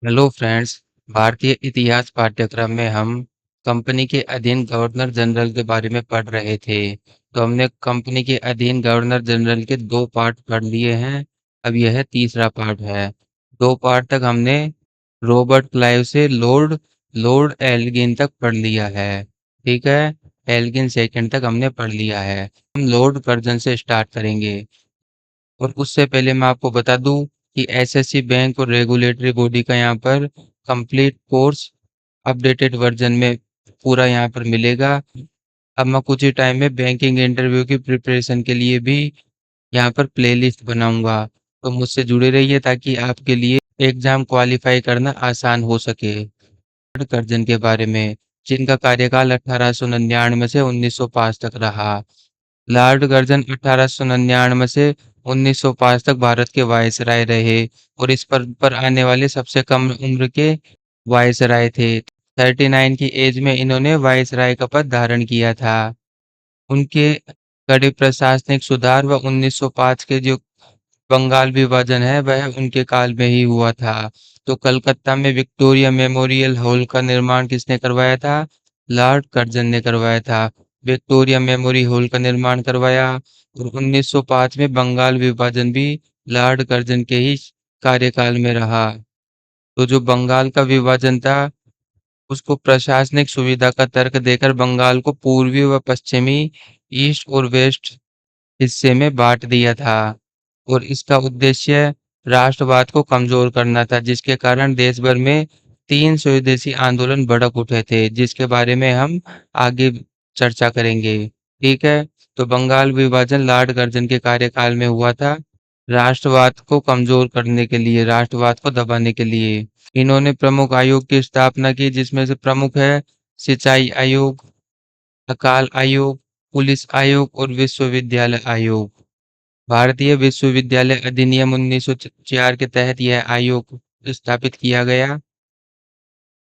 Hello friends. भारतीय इतिहास पाठ्यक्रम में हम कंपनी के अधीन गवर्नर जनरल के बारे में पढ़ रहे थे। तो हमने कंपनी के अधीन गवर्नर जनरल के 2 पार्ट पढ़ लिए हैं। अब यह तीसरा पार्ट है। 2 पार्ट तक हमने रॉबर्ट क्लाइव से लॉर्ड लॉर्ड एल्गिन तक पढ़ लिया है। ठीक है। एल्गिन सेकंड तक हमने पढ़ लिया है। हम लॉर्ड कर्जन से स्टार्ट करेंगे। और उससे पहले मैं आपको बता दूं कि एसएससी बैंक और रेगुलेटरी बॉडी का यहाँ पर कंप्लीट कोर्स अपडेटेड वर्जन में पूरा यहाँ पर मिलेगा। अब मैं कुछ ही टाइम में बैंकिंग इंटरव्यू की प्रिपरेशन के लिए भी यहाँ पर प्लेलिस्ट बनाऊंगा। तो मुझसे जुड़े रहिए ताकि आपके लिए एग्जाम क्वालिफाई करना आसान हो सके। कर्जन के बारे में, जिनका कार्यकाल 1899 से 1905 तक रहा। लॉर्ड कर्जन 1899 से 1905 तक भारत के वायसराय रहे और इस पद पर आने वाले सबसे कम उम्र के वायसराय थे। 39 की एज में इन्होंने वायसराय का पद धारण किया था। उनके कड़े प्रशासनिक सुधार व 1905 के जो बंगाल विभाजन है वह उनके काल में ही हुआ था। तो कलकत्ता में विक्टोरिया मेमोरियल हॉल का निर्माण किसने करवाया था? लॉर्ड कर्जन ने करवाया था। विक्टोरिया मेमोरी हॉल का निर्माण करवाया। और 1905 में बंगाल विभाजन भी लॉर्ड कर्जन के ही कार्यकाल में रहा। तो जो बंगाल का विभाजन था उसको प्रशासनिक सुविधा का तर्क देकर बंगाल को पूर्वी व पश्चिमी, ईस्ट और वेस्ट हिस्से में बांट दिया था। और इसका उद्देश्य राष्ट्रवाद को कमजोर करना था, जिसके कारण देश भर में 3 स्वदेशी आंदोलन भड़क उठे थे, जिसके बारे में हम आगे चर्चा करेंगे। ठीक है। तो बंगाल विभाजन लॉर्ड कर्जन के कार्यकाल में हुआ था, राष्ट्रवाद को कमजोर करने के लिए, राष्ट्रवाद को दबाने के लिए। इन्होंने प्रमुख आयोग की स्थापना की, जिसमें से प्रमुख है सिंचाई आयोग, अकाल आयोग, पुलिस आयोग और विश्वविद्यालय आयोग। भारतीय विश्वविद्यालय अधिनियम 1904 के तहत यह आयोग स्थापित किया गया।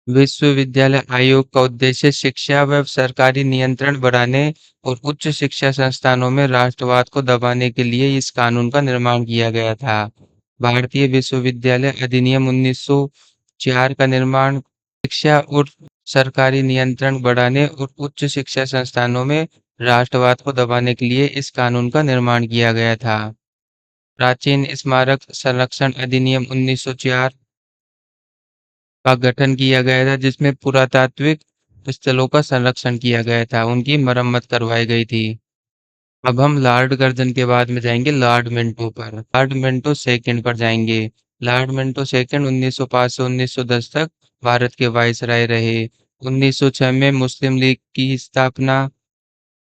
विश्वविद्यालय आयोग का उद्देश्य शिक्षा व सरकारी नियंत्रण बढ़ाने और उच्च शिक्षा संस्थानों में राष्ट्रवाद को दबाने के लिए इस कानून का निर्माण किया गया था। भारतीय विश्वविद्यालय अधिनियम 1904 का निर्माण शिक्षा और सरकारी नियंत्रण बढ़ाने और उच्च शिक्षा संस्थानों में राष्ट्रवाद को दबाने के लिए इस कानून का निर्माण किया गया था। प्राचीन स्मारक संरक्षण अधिनियम 1904 का गठन किया गया था, जिसमें पुरातात्विक स्थलों का संरक्षण किया गया था, उनकी मरम्मत करवाई गई थी। अब हम लॉर्ड कर्जन के बाद में जाएंगे लॉर्ड मिंटो पर। लॉर्ड मिंटो सेकंड पर जाएंगे। लॉर्ड मिंटो सेकंड 1905 से 1910 तक भारत के वायसराय रहे। 1906 में मुस्लिम लीग की स्थापना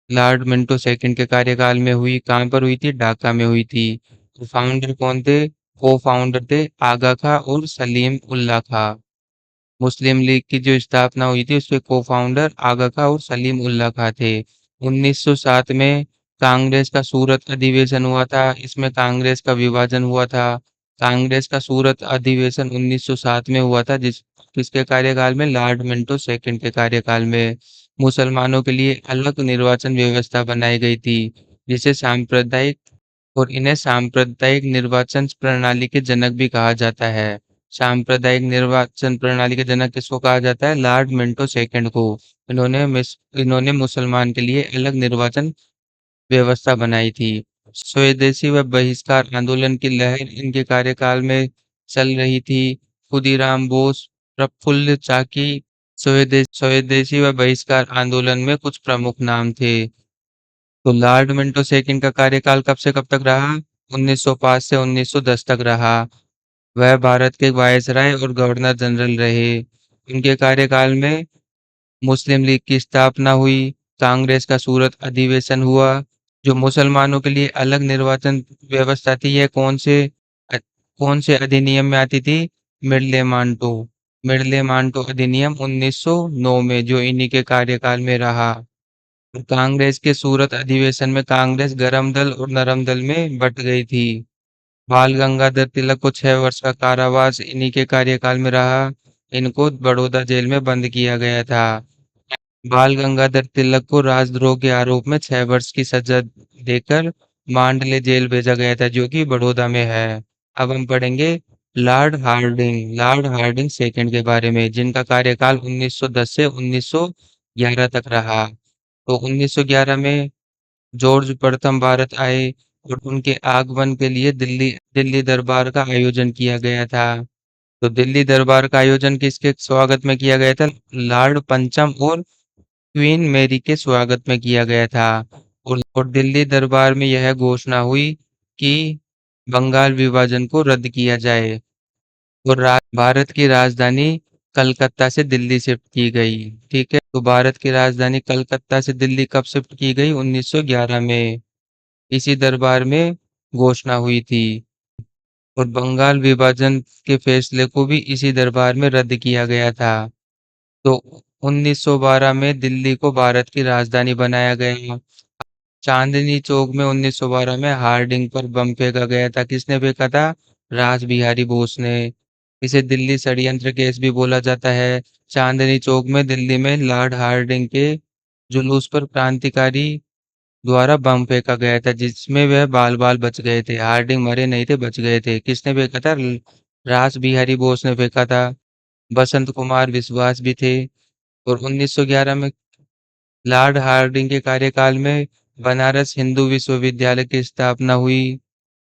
लॉर्ड मिंटो सेकंड के कार्यकाल में हुई। कहाँ पर हुई थी? ढाका में हुई थी। तो फाउंडर कौन थे? को फाउंडर थे आगा खां और सलीम उल्लाह खां। मुस्लिम लीग की जो स्थापना हुई थी उसके को फाउंडर आगा खां और सलीम उल्लाह खां थे। 1907 में कांग्रेस का सूरत अधिवेशन हुआ था, इसमें कांग्रेस का विभाजन हुआ था। कांग्रेस का सूरत अधिवेशन 1907 में हुआ था, जिसके कार्यकाल में लॉर्ड मिंटो सेकंड के कार्यकाल में मुसलमानों के लिए अलग निर्वाचन व्यवस्था बनाई गई थी, जिसे सांप्रदायिक और इन्हें सांप्रदायिक निर्वाचन प्रणाली के जनक भी कहा जाता है। सांप्रदायिक निर्वाचन प्रणाली के जनक किसको कहा जाता है? लॉर्ड मिंटो सेकंड को। इन्होंने मुसलमान के लिए अलग निर्वाचन व्यवस्था बनाई थी। स्वदेशी व बहिष्कार आंदोलन की लहर इनके कार्यकाल में चल रही थी। खुदीराम बोस, प्रफुल्ल चाकी, स्वदेशी व बहिष्कार आंदोलन में कुछ प्रमुख नाम थे। तो लॉर्ड मिंटो सेकंड का कार्यकाल कब से कब तक रहा? 1905 से 1910 तक रहा। वह भारत के वायसराय और गवर्नर जनरल रहे। उनके कार्यकाल में मुस्लिम लीग की स्थापना हुई, कांग्रेस का सूरत अधिवेशन हुआ। जो मुसलमानों के लिए अलग निर्वाचन व्यवस्था थी, यह कौन से अधिनियम में आती थी? मिडले मांटो मिडले मांटो अधिनियम 1909 में, जो इन्हीं के कार्यकाल में रहा। कांग्रेस के सूरत अधिवेशन में कांग्रेस गरम दल और नरम दल में बट गई थी। बाल गंगाधर तिलक को 6 वर्ष का कारावास इन्हीं के कार्यकाल में रहा। इनको बड़ौदा जेल में बंद किया गया था। बाल गंगाधर तिलक को राजद्रोह के आरोप में 6 वर्ष की सजा देकर मांडले जेल भेजा गया था, जो कि बड़ौदा में है। अब हम पढ़ेंगे लॉर्ड हार्डिंग सेकंड के बारे में, जिनका कार्यकाल 1910 से 1911 तक रहा। तो 1911 में जॉर्ज प्रथम भारत आए और उनके आगमन के लिए दिल्ली दिल्ली दरबार का आयोजन किया गया था। तो दिल्ली दरबार का आयोजन किसके स्वागत में किया गया था? लॉर्ड पंचम और क्वीन मैरी के स्वागत में किया गया था। और दिल्ली दरबार में यह घोषणा हुई कि बंगाल विभाजन को रद्द किया जाए और भारत की राजधानी कलकत्ता से दिल्ली शिफ्ट की गई। ठीक है, तो भारत की राजधानी कलकत्ता से दिल्ली कब शिफ्ट की गई? 1911 में। इसी दरबार में घोषणा हुई थी। और बंगाल विभाजन के फैसले को भी इसी दरबार में रद्द किया गया था। तो 1912 में दिल्ली को भारत की राजधानी बनाया गया। चांदनी चौक में 1912 में हार्डिंग पर बम फेंका गया था। किसने फेंका था? रास बिहारी बोस ने। इसे दिल्ली षड्यंत्र केस भी बोला जाता है। चांदनी चौक में दिल्ली में लॉर्ड हार्डिंग के जुलूस पर क्रांतिकारी द्वारा बम फेंका गया था, जिसमें वह बाल बाल बच गए थे। हार्डिंग मरे नहीं थे, बच गए थे। किसने फेंका था? रास बिहारी बोस ने फेंका था। बसंत कुमार विश्वास भी थे। और 1911 में लॉर्ड हार्डिंग के कार्यकाल में बनारस हिंदू विश्वविद्यालय की स्थापना हुई।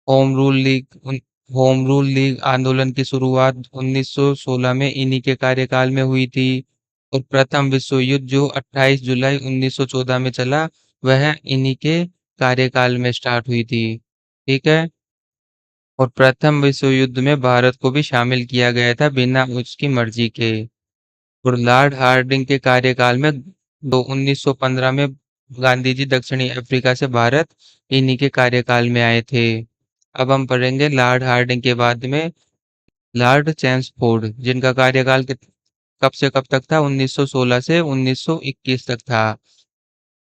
Home rule league home rule league आंदोलन की शुरुआत 1916 में इन्हीं के कार्यकाल में हुई थी। और प्रथम विश्व युद्ध जो 28 जुलाई 1914 में चला, वह इन्हीं के कार्यकाल में स्टार्ट हुई थी। ठीक है। और प्रथम विश्व युद्ध में भारत को भी शामिल किया गया था बिना उसकी मर्जी के। और लॉर्ड हार्डिंग के कार्यकाल में 1915 में गांधी जी दक्षिणी अफ्रीका से भारत इन्हीं के कार्यकाल में आए थे। अब हम पढ़ेंगे लॉर्ड हार्डिंग के बाद में लॉर्ड चैम्सफोर्ड, जिनका कार्यकाल कब से कब तक था? 1916 से 1921 तक था।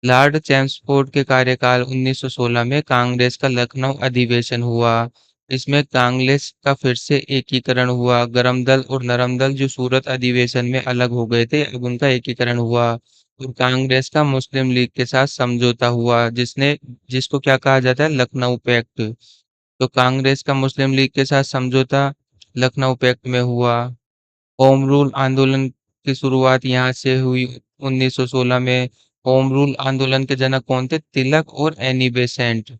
लॉर्ड चैम्सफोर्ड के कार्यकाल 1916 में कांग्रेस का लखनऊ अधिवेशन हुआ। इसमें कांग्रेस का फिर से एकीकरण हुआ। गरम दल और नरम दल जो सूरत अधिवेशन में अलग हो गए थे, अब उनका एकीकरण हुआ। और कांग्रेस का मुस्लिम लीग के साथ समझौता हुआ, जिसको क्या कहा जाता है? लखनऊ पैक्ट। तो कांग्रेस का मुस्लिम लीग के साथ समझौता लखनऊ पैक्ट में हुआ। होम रूल आंदोलन की शुरुआत यहाँ से हुई 1916 में। होम रूल आंदोलन के जनक कौन थे? तिलक और एनी बेसेंट।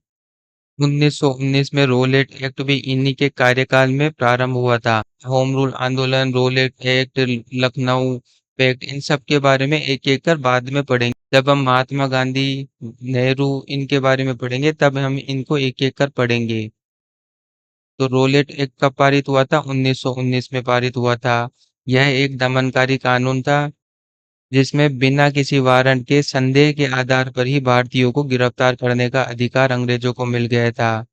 1919 में रोलेट एक्ट भी इन्हीं के कार्यकाल में प्रारंभ हुआ था। होम रूल आंदोलन, रोलेट एक्ट, लखनऊ पैक्ट, इन सब के बारे में एक एक कर बाद में पढ़ेंगे। जब हम महात्मा गांधी, नेहरू, इनके बारे में पढ़ेंगे तब हम इनको एक एक कर पढ़ेंगे। तो रोलेट एक्ट कब पारित हुआ था? 1919 में पारित हुआ था। यह एक दमनकारी कानून था, जिसमें बिना किसी वारंट के संदेह के आधार पर ही भारतीयों को गिरफ्तार करने का अधिकार अंग्रेजों को मिल गया था,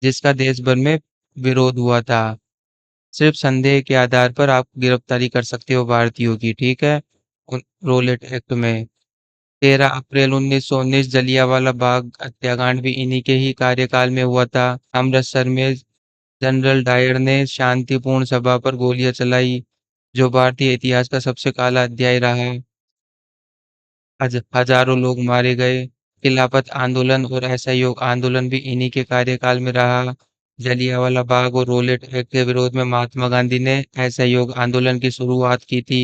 जिसका देश भर में विरोध हुआ था। सिर्फ संदेह के आधार पर आप गिरफ्तारी कर सकते हो भारतीयों की। ठीक है। रोलेट एक्ट में 13 अप्रैल 1919 जलियांवाला बाग हत्याकांड भी इन्हीं के ही कार्यकाल में हुआ था। अमृतसर में जनरल डायर ने शांतिपूर्ण सभा पर गोलियां चलाई, जो भारतीय इतिहास का सबसे काला अध्याय रहा। हजारों लोग मारे गए। खिलाफत आंदोलन और असहयोग आंदोलन भी इन्हीं के कार्यकाल में रहा। जलियांवाला बाग और रोलेट एक्ट के विरोध में महात्मा गांधी ने असहयोग आंदोलन की शुरुआत की थी।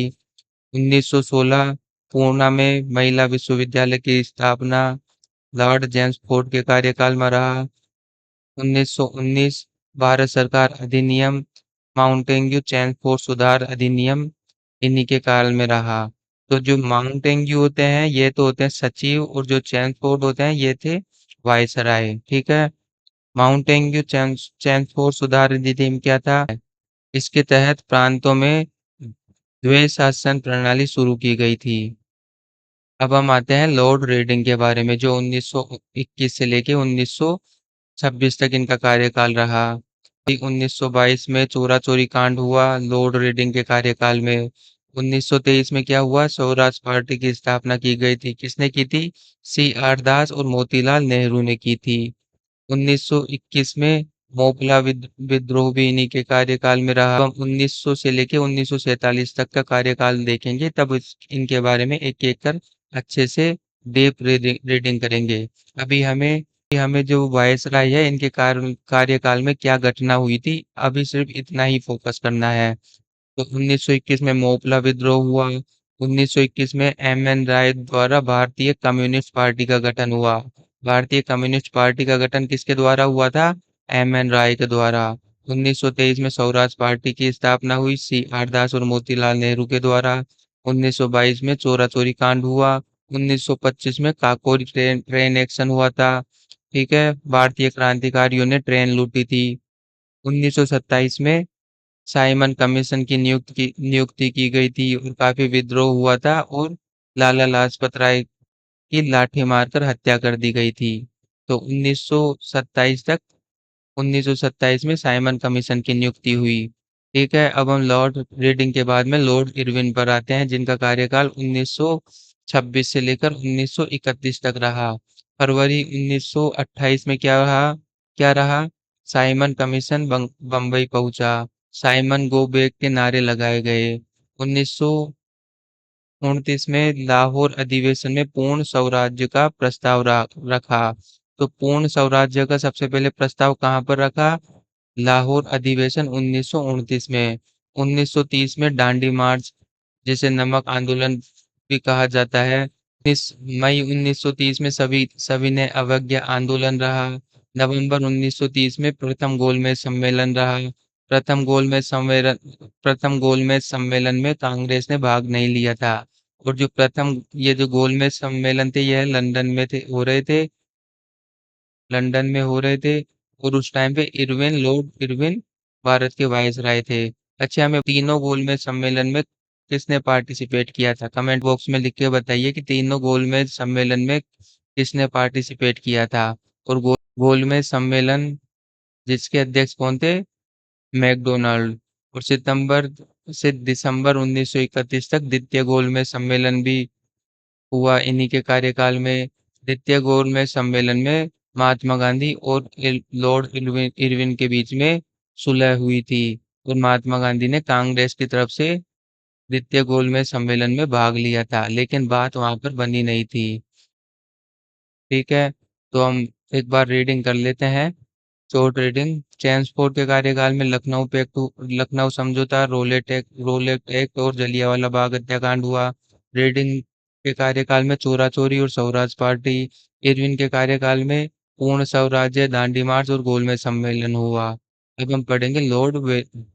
1916 पूना में महिला विश्वविद्यालय की स्थापना लॉर्ड जेम्स फोर्ड के कार्यकाल में रहा। 1919 भारत सरकार अधिनियम माउंटेन्यू चैम्सफोर्ड सुधार अधिनियम इन्हीं के काल में रहा। तो जो माउंटेन्यू होते हैं ये तो होते हैं सचिव, और जो चैम्सफोर्ड होते हैं ये थे वायसराय। ठीक है। माउंटेन्यू चैम्सफोर्ड सुधार अधिनियम क्या था? इसके तहत प्रांतों में द्वैध शासन प्रणाली शुरू की गई थी। अब हम आते हैं लॉर्ड रेडिंग के बारे में, जो 1921 से लेके 1926 तक इनका कार्यकाल रहा। 1922 में चोरा चोरी कांड हुआ लॉर्ड रेडिंग के कार्यकाल में। 1923 में क्या हुआ? स्वराज पार्टी की स्थापना की गई थी। किसने की थी? सी आर दास और मोतीलाल नेहरू ने की थी। 1921 में मोपला विद्रोह भी इन्हीं के कार्यकाल में रहा। हम 1900 से लेके 1947 तक का कार्यकाल देखेंगे, तब इनके बारे में एक एक कर अच्छे से डीप रीडिंग करेंगे। अभी हमें कि हमें जो वायसराय है इनके कार्यकाल में क्या घटना हुई थी, अभी सिर्फ इतना ही फोकस करना है। तो 1921 में मोपला विद्रोह हुआ। 1921 में एम.एन. राय द्वारा भारतीय कम्युनिस्ट पार्टी का गठन हुआ। भारतीय कम्युनिस्ट पार्टी का गठन किसके द्वारा हुआ था? एम.एन. राय के द्वारा। 1923 में स्वराज पार्टी की स्थापना हुई सी आर दास और मोतीलाल नेहरू के द्वारा। 1922 में चोरा चोरी कांड हुआ। 1925 में काकोरी ट्रेन ट्रेन एक्शन हुआ था। ठीक है, भारतीय क्रांतिकारियों ने ट्रेन लूटी थी। 1927 में साइमन कमीशन की नियुक्ति की गई थी और काफी विद्रोह हुआ था और लाला लाजपत राय की लाठी मारकर हत्या कर दी गई थी। तो 1927 में साइमन कमीशन की नियुक्ति हुई। ठीक है, अब हम लॉर्ड रीडिंग के बाद में लॉर्ड इरविन पर आते हैं, जिनका कार्यकाल 1926 से लेकर 1931 तक रहा। फरवरी 1928 में क्या रहा? साइमन कमीशन बम्बई पहुंचा। साइमन गो बैक के नारे लगाए गए। 1929 में लाहौर अधिवेशन में पूर्ण स्वराज्य का प्रस्ताव रखा। तो पूर्ण स्वराज्य का सबसे पहले प्रस्ताव कहाँ पर रखा? लाहौर अधिवेशन 1929 में। 1930 में दांडी मार्च, जिसे नमक आंदोलन भी कहा जाता है, 19 मई 1930 में सविनय अवज्ञा आंदोलन रहा। नवंबर 1930 में प्रथम गोलमेज सम्मेलन में कांग्रेस ने भाग नहीं लिया था। और जो गोलमेज सम्मेलन थे यह लंदन में हो रहे थे। और उस टाइम पे लॉर्ड इरविन भारत के वायसराय थे। अच्छा, हमें तीनों गोलमेज सम्मेलन में किसने पार्टिसिपेट किया था? कमेंट बॉक्स में लिख के बताइए कि तीनों गोलमेज सम्मेलन में किसने पार्टिसिपेट किया था। और गोलमेज सम्मेलन जिसके अध्यक्ष कौन थे? मैकडोनाल्ड। और सितंबर से दिसंबर 1931 तक द्वितीय गोलमेज सम्मेलन भी हुआ इन्हीं के कार्यकाल में। द्वितीय गोलमेज सम्मेलन में महात्मा गांधी और लॉर्ड इरविन के बीच में सुलह हुई थी और महात्मा गांधी ने कांग्रेस की तरफ से द्वितीय गोलमेज सम्मेलन में भाग लिया था, लेकिन बात वहां पर बनी नहीं थी। ठीक है, तो हम एक बार रीडिंग कर लेते हैं। Short reading. ट्रांसपोर्ट के कार्यकाल में लखनऊ समझौता, रोलेट एक्ट और जलियांवाला बाग हत्याकांड हुआ। रीडिंग के कार्यकाल में चोरा चोरी और स्वराज पार्टी। इरविन के कार्यकाल में पूर्ण स्वराज्य, दांडी मार्च और गोलमेज सम्मेलन हुआ। अब हम पढ़ेंगे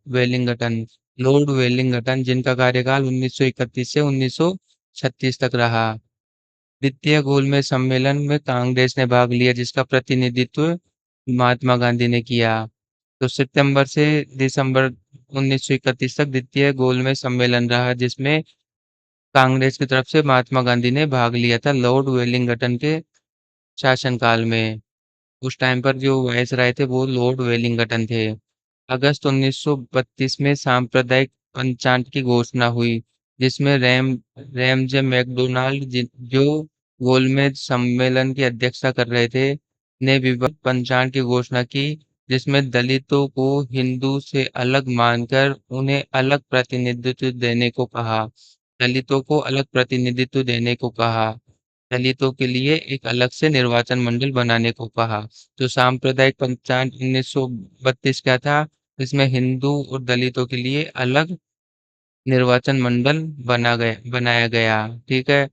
वेलिंगटन। लॉर्ड वेलिंगटन, जिनका कार्यकाल 1931 से 1936 तक रहा। द्वितीय गोलमेज सम्मेलन में कांग्रेस ने भाग लिया, जिसका प्रतिनिधित्व महात्मा गांधी ने किया। तो सितंबर से दिसंबर 1931 तक द्वितीय गोलमेज सम्मेलन रहा, जिसमें कांग्रेस की तरफ से महात्मा गांधी ने भाग लिया था लॉर्ड वेलिंगटन के शासनकाल में। उस टाइम पर जो वायसराय थे वो लॉर्ड वेलिंगटन थे। अगस्त 1932 में सांप्रदायिक पंचांग की घोषणा हुई, जिसमें रैमजे मैकडोनाल्ड, जो गोलमेज सम्मेलन की अध्यक्षता कर रहे थे, ने विभक्त पंचांग की घोषणा की, जिसमें दलितों को हिंदू से अलग मानकर उन्हें अलग प्रतिनिधित्व देने को कहा। दलितों को अलग प्रतिनिधित्व देने को कहा। दलितों के लिए एक अलग से निर्वाचन मंडल बनाने को कहा। तो सांप्रदायिक पंचायत 1932 क्या था? इसमें हिंदू और दलितों के लिए अलग निर्वाचन मंडल बनाया गया। ठीक है,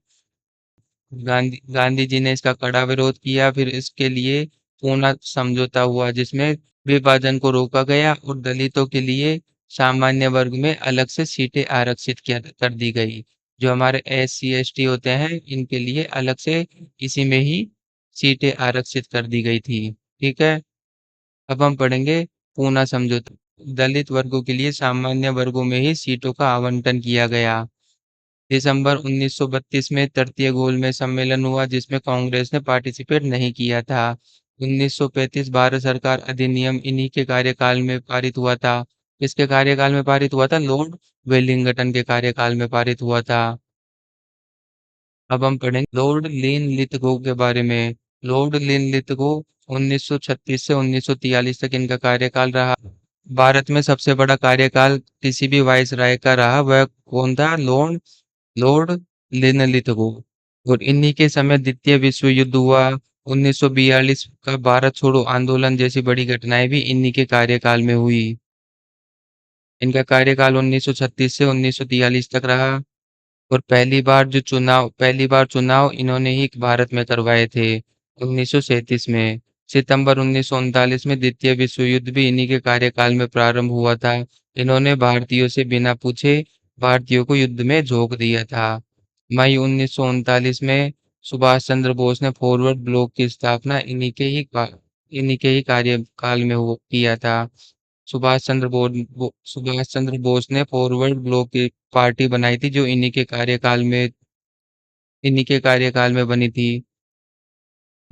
गांधी जी ने इसका कड़ा विरोध किया। फिर इसके लिए पूना समझौता हुआ, जिसमें विभाजन को रोका गया और दलितों के लिए सामान्य वर्ग में अलग से सीटें आरक्षित किया कर दी गई। जो हमारे SC ST होते हैं इनके लिए अलग से इसी में ही सीटें आरक्षित कर दी गई थी। ठीक है, अब हम पढ़ेंगे पूना समझौता। दलित वर्गों के लिए सामान्य वर्गों में ही सीटों का आवंटन किया गया। दिसंबर 1932 में तृतीय गोलमेज सम्मेलन हुआ, जिसमें कांग्रेस ने पार्टिसिपेट नहीं किया था। 1935 भारत सरकार अधिनियम इन्हीं के कार्यकाल में पारित हुआ था। किसके कार्यकाल में पारित हुआ था? लॉर्ड वेलिंगटन के कार्यकाल में पारित हुआ था। अब हम पढ़ेंगे लॉर्ड लिन लिथगो के बारे में। लॉर्ड लिन लिथगो 1936 से 1943 तक इनका कार्यकाल रहा। भारत में सबसे बड़ा कार्यकाल किसी भी वायसराय का रहा, वह कौन था? लॉर्ड लिनलिथ को। और इन्हीं के समय द्वितीय विश्व युद्ध हुआ 1942 का भारत छोड़ो आंदोलन जैसी बड़ी घटनाएं भी इन्हीं के कार्यकाल में हुई। इनका कार्यकाल 1936 से 1943 तक रहा और पहली बार चुनाव इन्होंने ही भारत में करवाए थे 1937 में। सितंबर 1939 में द्वितीय विश्व युद्ध भी इन्हीं के कार्यकाल में प्रारंभ हुआ था। इन्होंने भारतीयों से बिना पूछे भारतीयों को युद्ध में झोंक दिया था। मई 1939 में सुभाष चंद्र बोस ने फॉरवर्ड ब्लॉक की स्थापना इन्हीं के ही कार्यकाल में किया था। सुभाष चंद्र बोस ने फॉरवर्ड ब्लॉक की पार्टी बनाई थी जो इन्हीं के कार्यकाल में बनी थी।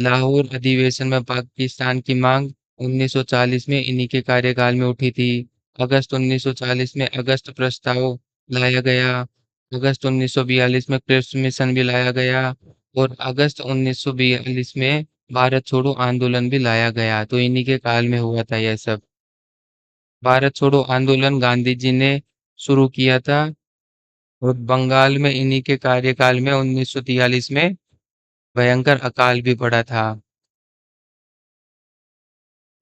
लाहौर अधिवेशन में पाकिस्तान की मांग 1940 में इन्हीं के कार्यकाल में उठी थी। अगस्त 1940 में अगस्त प्रस्ताव लाया गया। अगस्त 1942 में क्रिप्स मिशन भी लाया गया और अगस्त 1942 में भारत छोड़ो आंदोलन भी लाया गया। तो इन्हीं के काल में हुआ था यह सब। भारत छोड़ो आंदोलन गांधी जी ने शुरू किया था और बंगाल में इन्हीं के कार्यकाल में 1943 में भयंकर अकाल भी पड़ा था।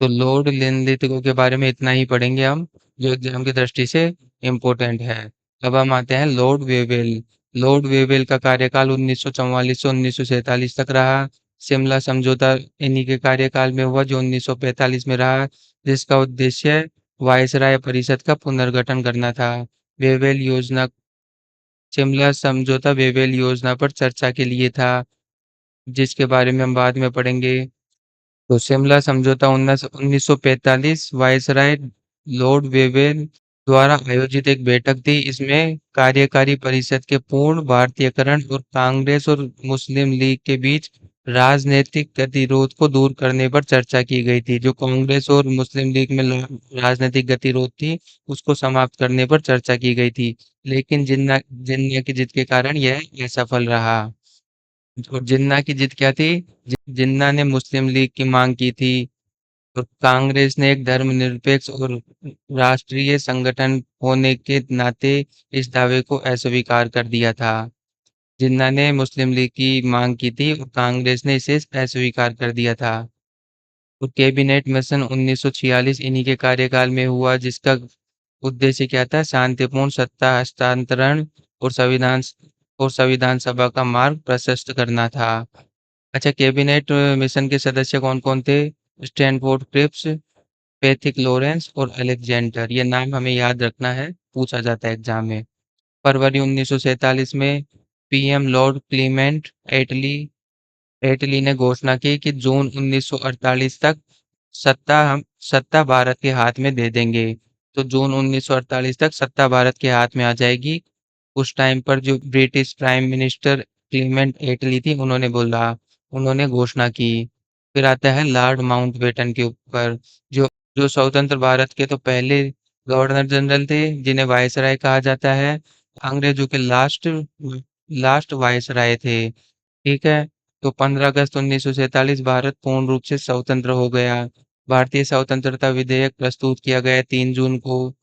तो लॉर्ड लिनलिथगो के बारे में इतना ही पढ़ेंगे हम, जो एग्जाम की दृष्टि से इम्पोर्टेंट है। अब हम आते हैं लॉर्ड वेवेल। लॉर्ड वेवेल का कार्यकाल 1944 से 1947 तक रहा। शिमला समझौता इन्हीं के कार्यकाल में हुआ जो 1945 में रहा, जिसका उद्देश्य वायसराय परिषद का पुनर्गठन करना था। वेवेल योजना शिमला समझौता वेवेल योजना पर चर्चा के लिए था, जिसके बारे में हम बाद में पढ़ेंगे। तो शिमला समझौता 1945 वायसराय लॉर्ड वेवेल द्वारा आयोजित एक बैठक थी। इसमें कार्यकारी परिषद के पूर्ण भारतीयकरण और कांग्रेस और मुस्लिम लीग के बीच राजनीतिक गतिरोध को दूर करने पर चर्चा की गई थी। जो कांग्रेस और मुस्लिम लीग में राजनीतिक गतिरोध थी, उसको समाप्त करने पर चर्चा की गई थी। लेकिन जिन्ना की जिद के कारण यह असफल रहा। और जिन्ना की जिद क्या थी? जिन्ना ने मुस्लिम लीग की मांग की थी और कांग्रेस ने एक धर्मनिरपेक्ष और राष्ट्रीय संगठन होने के नाते इस दावे को अस्वीकार कर दिया था। जिन्ना ने मुस्लिम लीग की मांग की थी और कांग्रेस ने इसे अस्वीकार कर दिया था। और कैबिनेट मिशन 1946 इन्हीं के कार्यकाल में हुआ, जिसका उद्देश्य क्या था? शांतिपूर्ण सत्ता हस्तांतरण और संविधान सभा का मार्ग प्रशस्त करना था। अच्छा, कैबिनेट मिशन के सदस्य कौन-कौन थे? स्टैनफोर्ड क्रिप्स, पैथिक लॉरेंस और अलेक्जेंडर। ये नाम हमें याद रखना है, पूछा जाता है एग्जाम में। फरवरी 1947 में पीएम लॉर्ड क्लीमेंट एटली ने घोषणा की कि जून 1948 तक सत्ता भारत के हाथ में दे देंगे। तो जून 1948 तक सत्ता भारत के हाथ में आ जाएगी। उस टाइम पर जो ब्रिटिश प्राइम मिनिस्टर क्लीमेंट एटली थी, उन्होंने घोषणा की। फिर आता है लॉर्ड माउंटबेटन के ऊपर, जो जो स्वतंत्र भारत के तो पहले गवर्नर जनरल थे, जिन्हें वायसराय कहा जाता है। अंग्रेजों के लास्ट लास्ट वायसराय थे। ठीक है। तो 15 अगस्त 1947 भारत पूर्ण रूप से स्वतंत्र हो गया। भारतीय स्वतंत्रता विधेयक प्रस्तुत किया गया 3 जून को,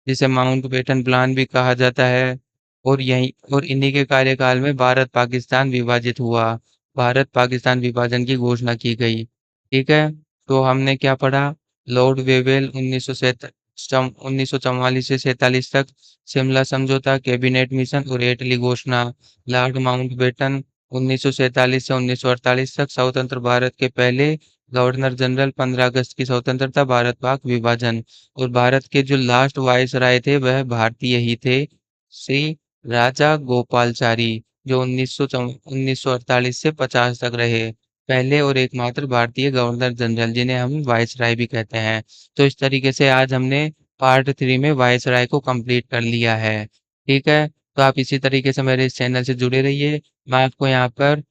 जिसे माउंटबेटन प्लान भी कहा जाता है। और इन्हीं के कार्यकाल में भारत पाकिस्तान विभाजित हुआ। भारत पाकिस्तान विभाजन की घोषणा की गई। ठीक है। तो हमने क्या पढ़ा? लॉर्ड वेवेल 1944 से 47 तक, शिमला समझौता, कैबिनेट मिशन और एटली घोषणा। लॉर्ड माउंटबेटन 1947 से 1948 तक, स्वतंत्र भारत के पहले गवर्नर जनरल, 15 अगस्त की स्वतंत्रता, भारत पाक विभाजन। और भारत के जो लास्ट वायसराय थे वह भारतीय ही थे, श्री राजा गोपालचारी, जो 1948 से 50 तक रहे। पहले और एकमात्र भारतीय गवर्नर जनरल, जिन्हें हम वायसराय भी कहते हैं। तो इस तरीके से आज हमने पार्ट 3 में वायसराय को कंप्लीट कर लिया है। ठीक है। तो आप इसी तरीके से मेरे इस चैनल से जुड़े रहिए। मैं आपको यहाँ पर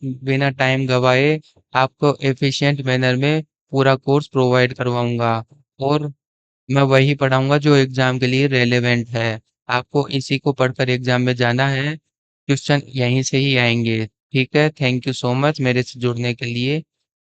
बिना टाइम गवाए आपको एफिशिएंट मैनर में पूरा कोर्स प्रोवाइड करवाऊंगा और मैं वही पढ़ाऊंगा जो एग्जाम के लिए रेलेवेंट है। आपको इसी को पढ़कर एग्जाम में जाना है। क्वेश्चन यहीं से ही आएंगे। ठीक है। थैंक यू सो मच मेरे से जुड़ने के लिए।